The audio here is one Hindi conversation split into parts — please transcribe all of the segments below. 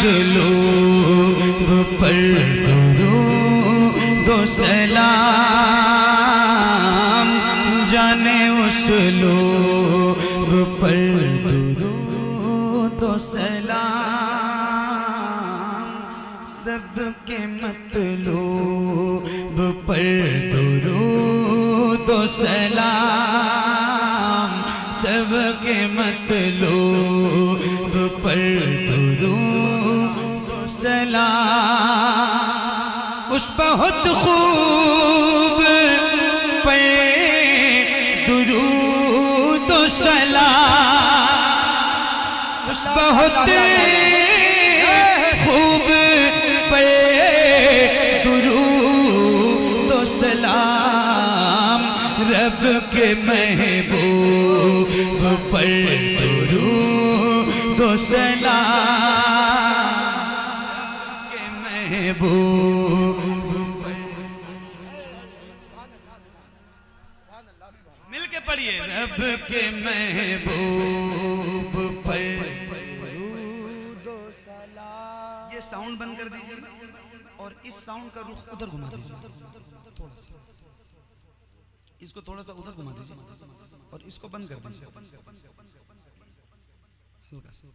उसलूब पर दुरूद व सलाम, जाने उसलूब पर दुरूद व सलाम, सबके मतलूब पर दुरूद व सलाम, सबके मतलूब पर दुरूद व सलाम। उस बहुत खूब पे दुरूद व सलाम, उस बहुत खूब पे दुरूद व सलाम, रब के महबूब पर दुरूद व सलाम, के महबूब पर। मिल के पढ़िए, रब के महबूब पर दुरूद व सलाम। ये साउंड बंद कर दीजिए और इस साउंड का रुख उधर घुमा दीजिए, थोड़ा सा इसको थोड़ा सा उधर घुमा दीजिए और इसको बंद कर दीजिए हल्का सा,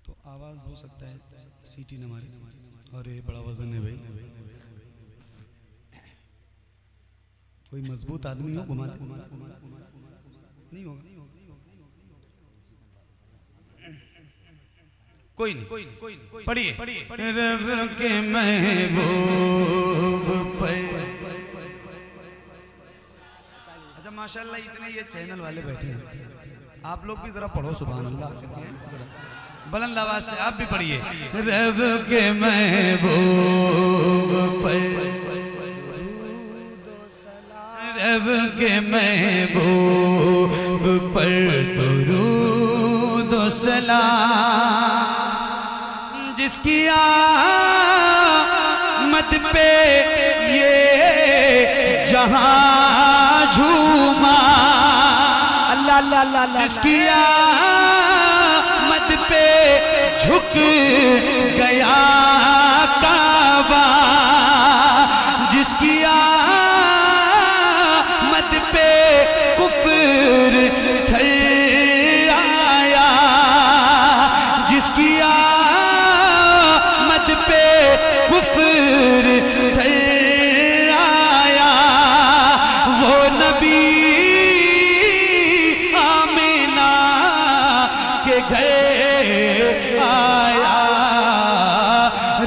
तो आवाज हो सकता है सीटी न मारे। और ये बड़ा वजन है भाई, कोई मजबूत आदमी हो घुमा दे, नहीं होगा, कोई नहीं, पढ़िए रब के महबूब पर। अच्छा माशाल्लाह इतने ये चैनल वाले बैठे हैं, आप लोग भी जरा पढ़ो सुभान अल्लाह, बुलंद आवाज से आप भी पढ़िए, रब के महबूब पर रब के महबूब पर दुरूद व सलाम, जिसकी आमद पे ये जहां झूमा, अल्लाह अल्लाह अल्लाह, जिसकी आमद पे झुक गया काबा, जिसकी आमद पे कुफ्र थर आया, जिसकी आमद पे कुफ्र थर आया, वो नबी आमिना के घर आया,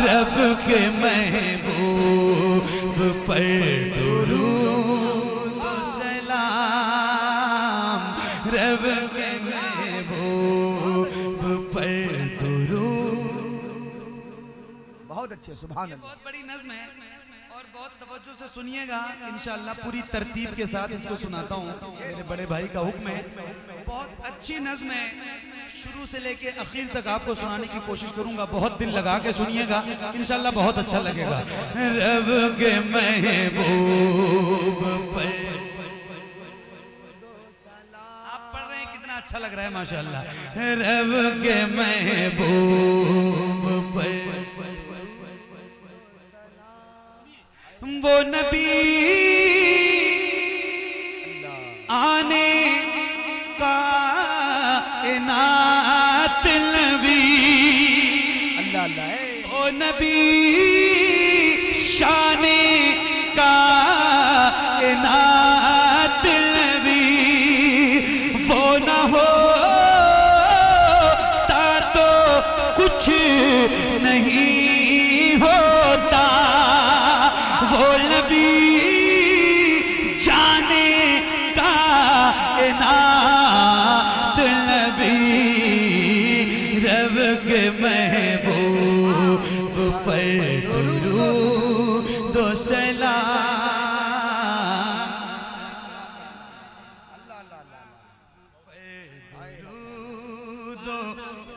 रब के महबूब पर दुरूद व सलाम, रब के महबूब पर दुरूद। बहुत अच्छे, सुभान अल्लाह। बहुत बड़ी नज़्म है और बहुत तवज्जो से सुनिएगा, इंशाअल्लाह पूरी तरतीब के साथ इसको सुनाता हूँ, मेरे बड़े भाई का हुक्म है। बहुत अच्छी नज़्म है, शुरू से लेके आखिर तक आपको सुनाने की कोशिश करूंगा, बहुत दिल लगा के सुनिएगा, इंशाअल्लाह बहुत अच्छा लगेगा। रब के महबूब पर, आप पढ़ रहे हैं कितना अच्छा लग रहा है माशाअल्लाह, रब के महबूब पर वो नबी आने का कायनात नबी, अल्लाह अल्लाह, ओ नबी शाने कायनात नबी, वो न होता तो कुछ नहीं होता, वो नबी जाने कायनात नबी, रब के महबूब पर दुरूद व सलाम, दुरूद व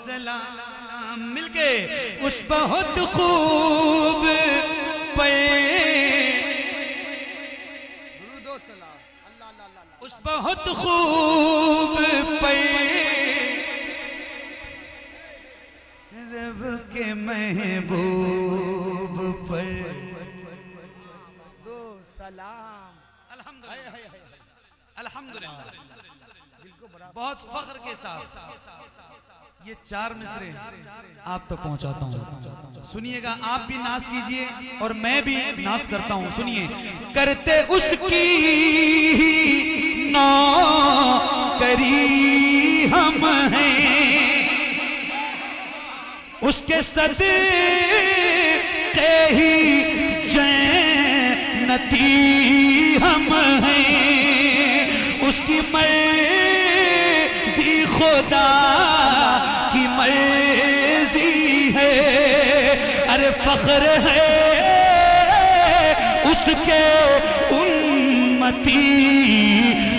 सलाम, मिलके उस बहुत खूब पे उस बहुत खूब पे रब के महबूब पर दो सलाम। अल्हम्दुलिल्लाह बहुत फख्र के साथ ये 4 मिसरे आप तक पहुंचाता हूं। सुनिएगा, आप भी नाज कीजिए और मैं भी नाज करता हूं। सुनिए, करते उसकी नौकरी हम हैं, उसके सदक़े ही जन्नती हम हैं, उसकी मर्ज़ी खुदा की मर्ज़ी है। अरे फख्र है उसके उम्मती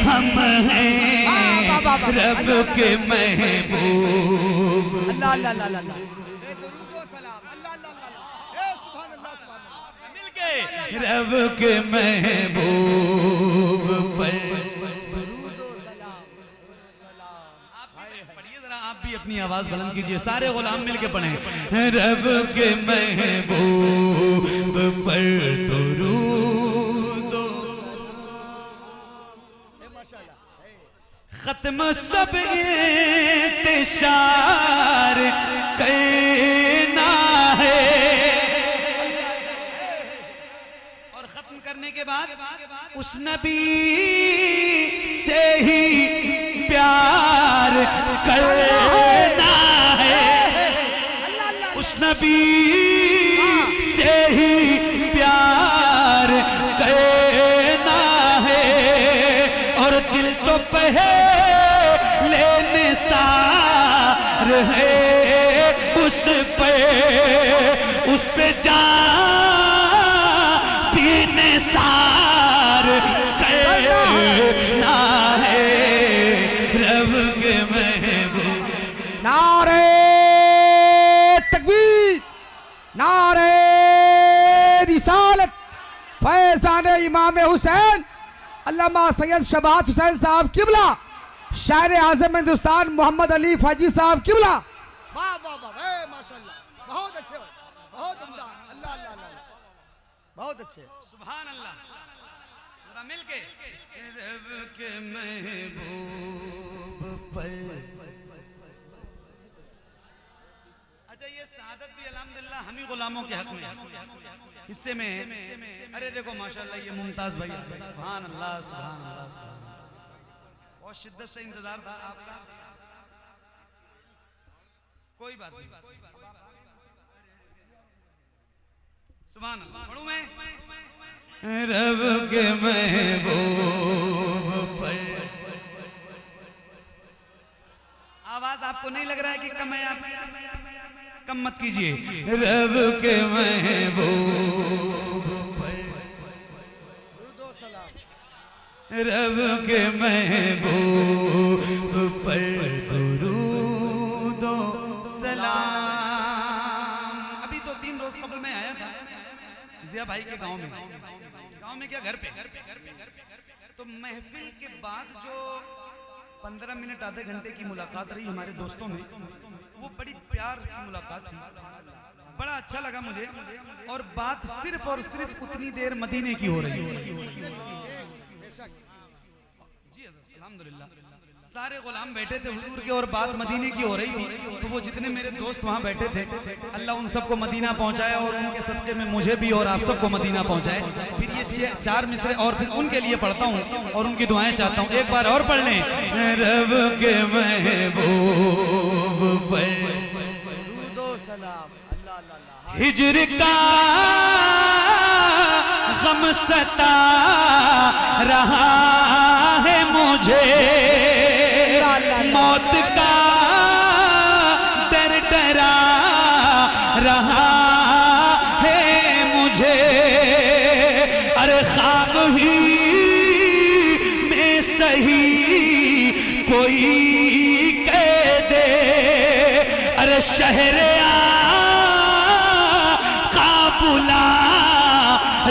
हम हैं, रब के महबूब। अल्लाह अल्लाह अल्लाह अल्लाह, दुरूद व सलाम। अल्लाह अल्लाह अल्लाह, सुभान अल्लाह सुभान अल्लाह। मिलके रब के महबूब पर दुरूद व सलाम। सलाम आप भी पढ़िए जरा, आप भी अपनी आवाज बुलंद कीजिए, सारे गुलाम मिलके पढ़ें। रब के महबूब पर दुरूद व सलाम। माशाअल्लाह। खत्म सब इंतशार करना है, और खत्म करने के बाद उस नबी से ही प्यार करना है, उस नबी से ही प्यार करना है। और दिल तो पहले निसार है उस पे जान भी निसार करना है, रब के महबूब। नारे तकबीर, नारे रिसालत, फैज़ान इमाम हुसैन अल्लामा सैयद शबात हुसैन साहब किबला, शायर आज़म हिंदुस्तान मोहम्मद अली फौजी साहब किबला। वाह वाह वाह, माशाल्लाह, बहुत अच्छे, बहुत उम्दा। अल्लाह अल्लाह अल्लाह, बहुत अच्छे, सुभान अल्लाह। जरा मिलके रब के महबूब पर। अच्छा, ये सादत भी अल्हम्दुलिल्लाह हम ही गुलामों के हक में हिस्से में है। अरे देखो माशाल्लाह, ये मुमताज भाई, सुभान अल्लाह सुभान अल्लाह सुभान अल्लाह। बहुत शिद्दत से इंतजार था आपका, कोई बात नहीं। सुभान अल्लाह। पढ़ूं मैं? रब के महबूब पर। आवाज आपको नहीं लग रहा है कि कम है? आप कम मत कीजिए। रब के महबूब पर, रब के महबूब पर दुरूद व सलाम। अभी 2-3 रोज कबल में आया था जिया भाई के गांव में क्या घर पे तो महफिल के बाद जो 15 मिनट आधे घंटे की मुलाकात रही हमारे दोस्तों में, वो बड़ी प्यार की मुलाकात थी, बड़ा अच्छा लगा मुझे। और बात सिर्फ और सिर्फ उतनी देर मदीने की हो रही है। जी अल्हम्दुलिल्लाह, सारे गुलाम बैठे थे हुजूर के और बात मदीने की हो रही थी। तो वो जितने मेरे दोस्त वहाँ बैठे थे, अल्लाह उन सबको मदीना पहुँचाया और उनके सदक़े में मुझे भी और आप सबको मदीना पहुँचाए। फिर ये 4 मिसरे और फिर उनके लिए पढ़ता हूँ और उनकी दुआएं चाहता हूँ। एक बार और पढ़ लें। रब के महबूब पर दुरूद व सलाम। अल्लाह अल्लाह। हिज्र का गम सता रहा है मुझे, मौत का डर डरा रहा है मुझे। अरे ख्वाब ही में सही कोई कह दे, अरे शहर आका बुला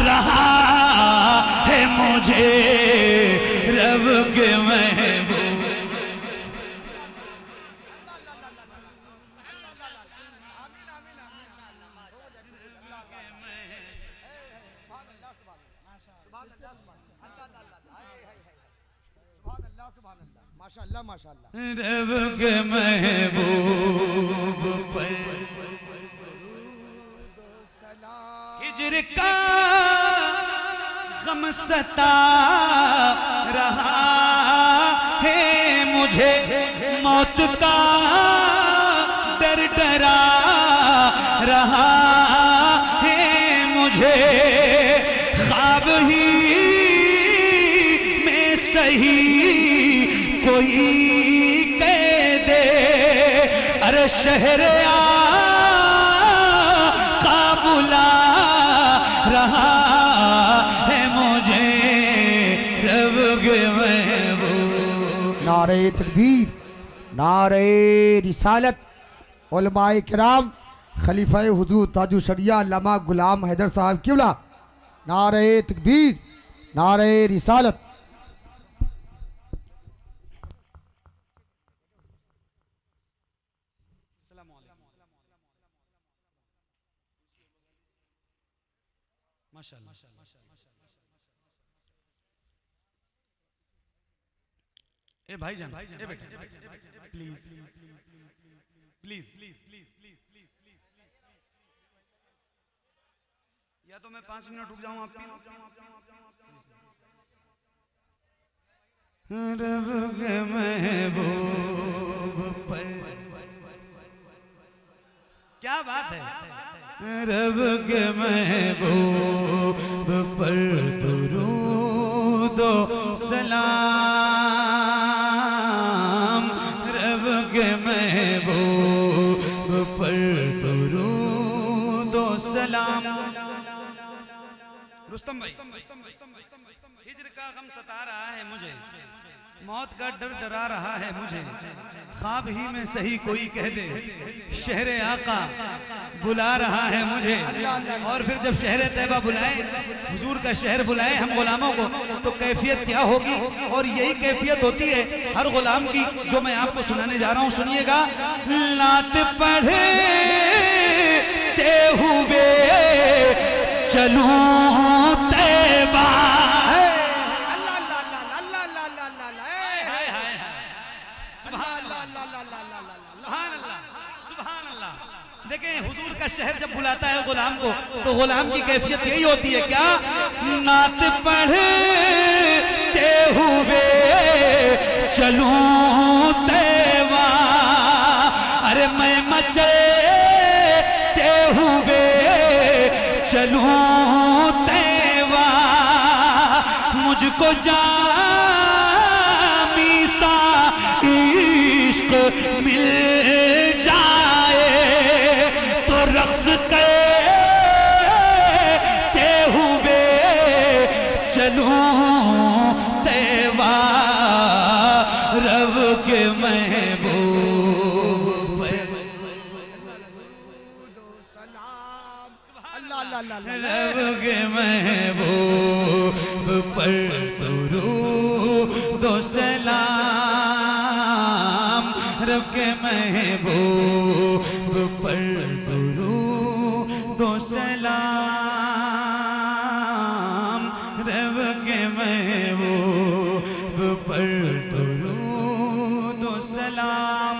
रहा है मुझे, रब के महबूब। माशाअल्लाह माशाअल्लाह। रब के महबूब पर हिज्र का गम सता रहा है मुझे, मौत का डर डरा रहा है मुझे, ख्वाब ही में सही कोई कह दे, अरे शहर आका बुला रहा है मुझे, रब के महबूब। नारे तकबीर, नारे रिसालत। उलमाए किराम, खलीफा हुजूर ताजु शरिया अल्लामा गुलाम हैदर साहब किबला, नारे तकबीर, नारे रिसालत। माशाअल्लाह। ए भाईजान, ए बेटा, प्लीज प्लीज या तो मैं 5 मिनट रुक जाऊं, आप पी लो। रब के महबूब पर क्या बात है, रब के महबूब पर दुरूद व सलाम, रब के महबूब पर दुरूद व सलाम। रुस्तम भाई, हिज्र का गम सता रहा है मुझे, मौत का डर डरा रहा है मुझे, ख्वाब ही में सही कोई कह दे, शहर आका बुला रहा है मुझे। और फिर जब शहर तैयबा बुलाए, हुजूर का शहर बुलाए हम गुलामों को, तो कैफियत क्या होगी, और यही कैफियत होती है हर गुलाम की, जो मैं आपको सुनाने जा रहा हूं, सुनिएगा। लात पढ़े ते हुए चलूं तैयबा, देखें हुजूर का शहर जब बुलाता है गुलाम को, तो गुलाम की कैफियत यही होती है, क्या? नात पढ़ते हुए चलूं तैयबा, अरे मैं मचलते हुए चलूं तैयबा, मुझको जामी सा इश्क मिल रक्स करते हुए चलूं तैयबा, रब के महबूब रब के महबूब पर दुरूद व सलाम, रब के महबूब पर दुरूद व सलाम, रब के महबूब पर दुरूद व सलाम।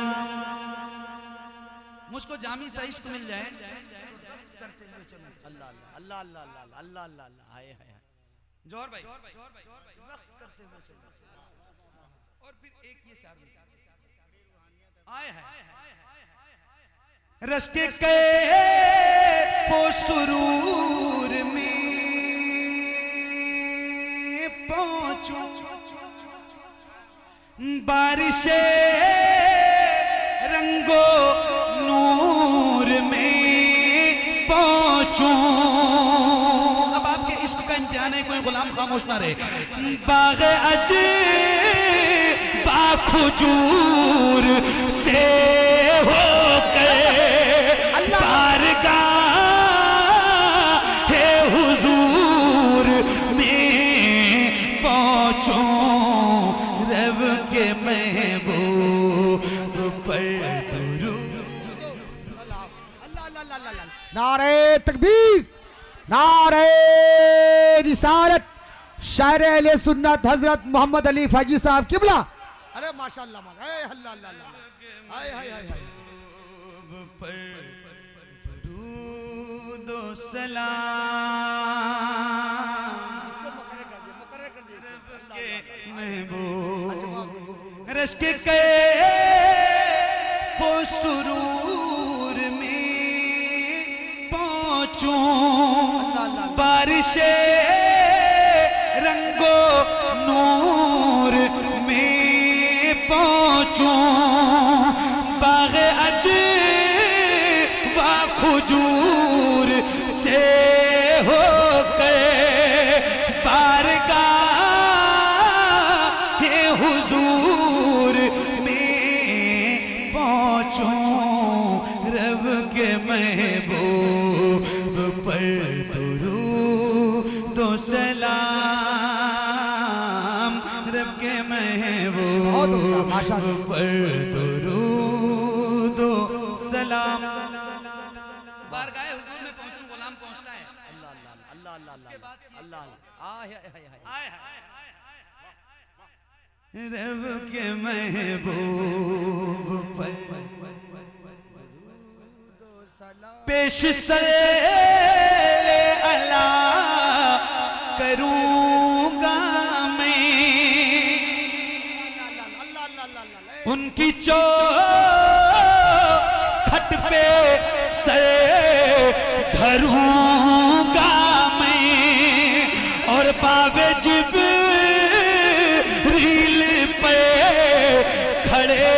मुझको जामी सा इश्क मिल जाए, करते हुए चलो अल्लाह अल्लाह अल्लाह अल्लाह अल्लाह अल्लाह अल्लाह, हाय हाय जोहर भाई, रक्स करते हुए चलो। और फिर एक ये 4 आए हैं, रश के वो सुरूर में पहुंचूं, बारिशे रंगो नूर में पहुंचूं। अब आपके इश्क का इम्तिहान है, कोई गुलाम खामोश ना रहे। बाग़े अजे बाखुजूर से होकर बारगाह है हुजूर में पहुंचूं, रब के महबूब पर दुरूद। नारे तकबीर, नारे रिसालत। शायर अहले सुन्नत हजरत मोहम्मद अली फैजी साहब किबला, अरे माशाअल्लाह माशा अल्लाह अल्लाह अल्लाह हाय हाय हाय हाय पर दुरूद व सलाम इसको मुकर्रर कर दिए महबूब रश्क के फो सुरूर में पहुंचूं बारिशे रंगो नूर में पहुंचूं बाग़ अजवा खुजूर से होकर बारगाह हुजूर में पहुंचूं रब के महबूब पर दुरूद व सलाम रब के महबूब पर दुरूद व सलाम बारगाह हुजूर में पहुंचूं गुलाम पहुंचता है अल्लाह अल्लाह अल्लाह अल्लाह अल्लाह हाय हाय हाय रब के महबूब पर पेश सले अला करूंगा मैं उनकी चौखट पे सर धरूंगा मैं और पावे जिब्रील पे खड़े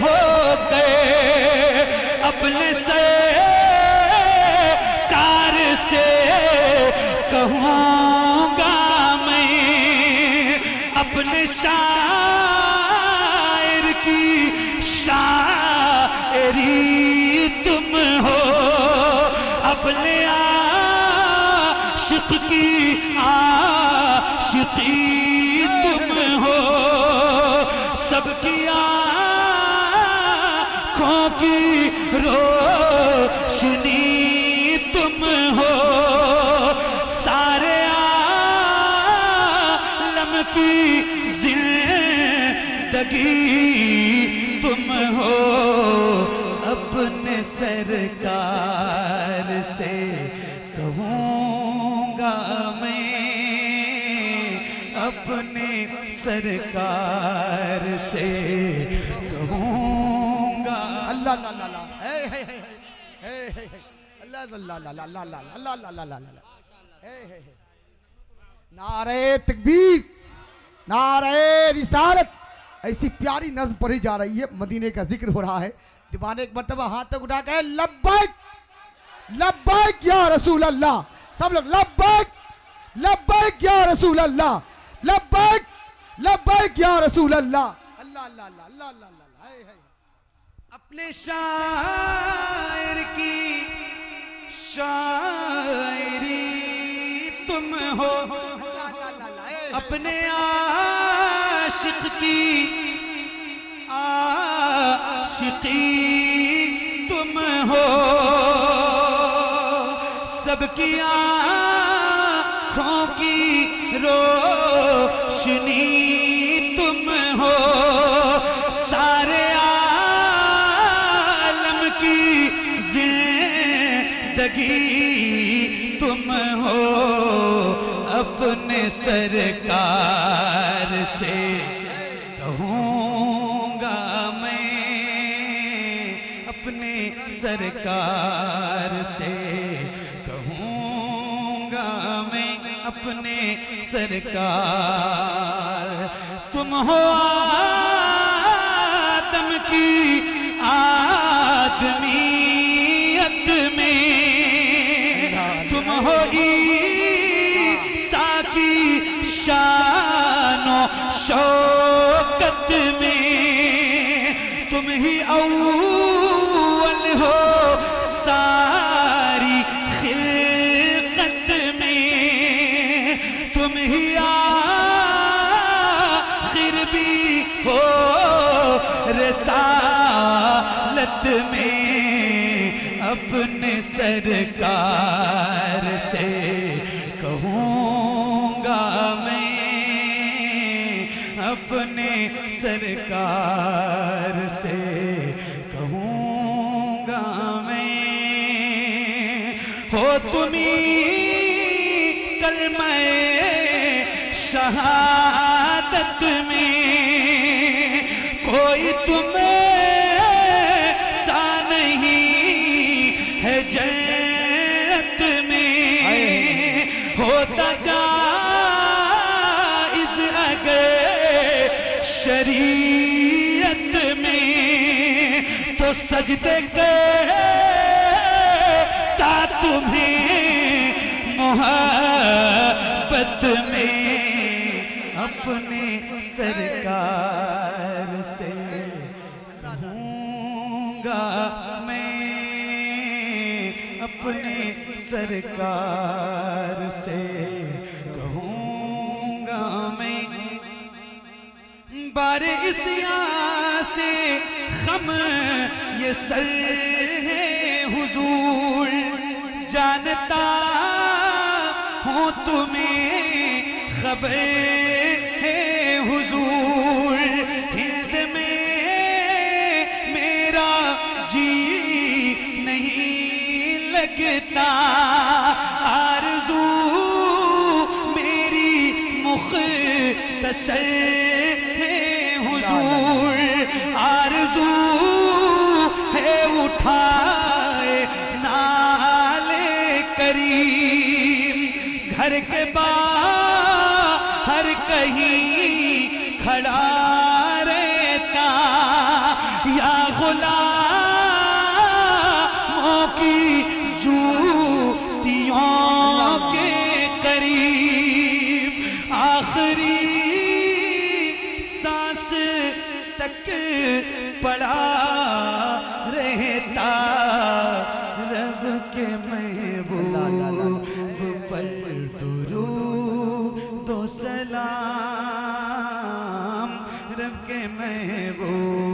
हो गए अपने सरकार से कहूंगा मैं अपने शायर की शायरी तुम हो अपने आशिक की आशिकी तुम हो सबकी आँखों की रोशनी तुम हो सारे आलम की जिंदगी तुम हो अपने सरकार से कहूँगा मैं अपने सरकार से कहूँगा अल्लाह अल्लाह अल्लाह हे हे हे हे हे अल्लाह अल्लाह अल्लाह अल्लाह अल्लाह अल्लाह अल्लाह अल्लाह हे हे नारे तकबीर नारे रिसालत ऐसी प्यारी नज़्म पढ़ी जा रही है मदीने का जिक्र हो रहा है दीवाने एक मर्तबा हाथ तक उठा के लब्बैक लब्बैक या रसूल अल्लाह सब लोग लब्बैक लब्बैक या रसूल अल्लाह लब्बैक लब्बैक या रसूल अल्लाह अल्लाह अल्लाह अल्लाह अल्लाह अल्लाह अल्लाह हे हे अपने शायर की शायरी तुम हो अपने आशिक की आशिकी तुम हो सबकी आँखों की रोशनी तुम हो सारे आलम की जिंदगी तुम हो अपने सरकार से कहूँगा मैं अपने सरकार से कहूँगा मैं अपने सरकार तुम हो आदम की आदमियत में तुम हो ईसा की शानो शौकत में तुम ही अव्वल हो सारी खिलकत में तुम ही आखिर भी हो रसालत में अपने सरकार से कहूँगा मैं अपने सरकार से कहूँगा मैं, हो तुम्ही कलमे शहादत में कोई तुम्हें सा नहीं है जन्नत में, होता जाइज़ अगर शरीयत में तो सजदे करता तुम्हें मोहब्बत में अपने सरकार से कहूँगा मैं, अपने सरकार से कहूँगा मैं। बारे इस यहाँ से खम ये सर है हुजूर, जानता हूँ तुम्हें खबर है हुजूर, हिंद में मेरा जी नहीं लगता, आरज़ू मेरी मुख्तसर है हुजूर, आरज़ू है उठाए नाले करीम, घर के बाहर कहीं खड़ा रहता, या गुलामों की जूतियों के करीब, आखिरी सांस तक पड़ा रहता, रब के महबूब पर दुरूद दो सलाम, रब के महबूब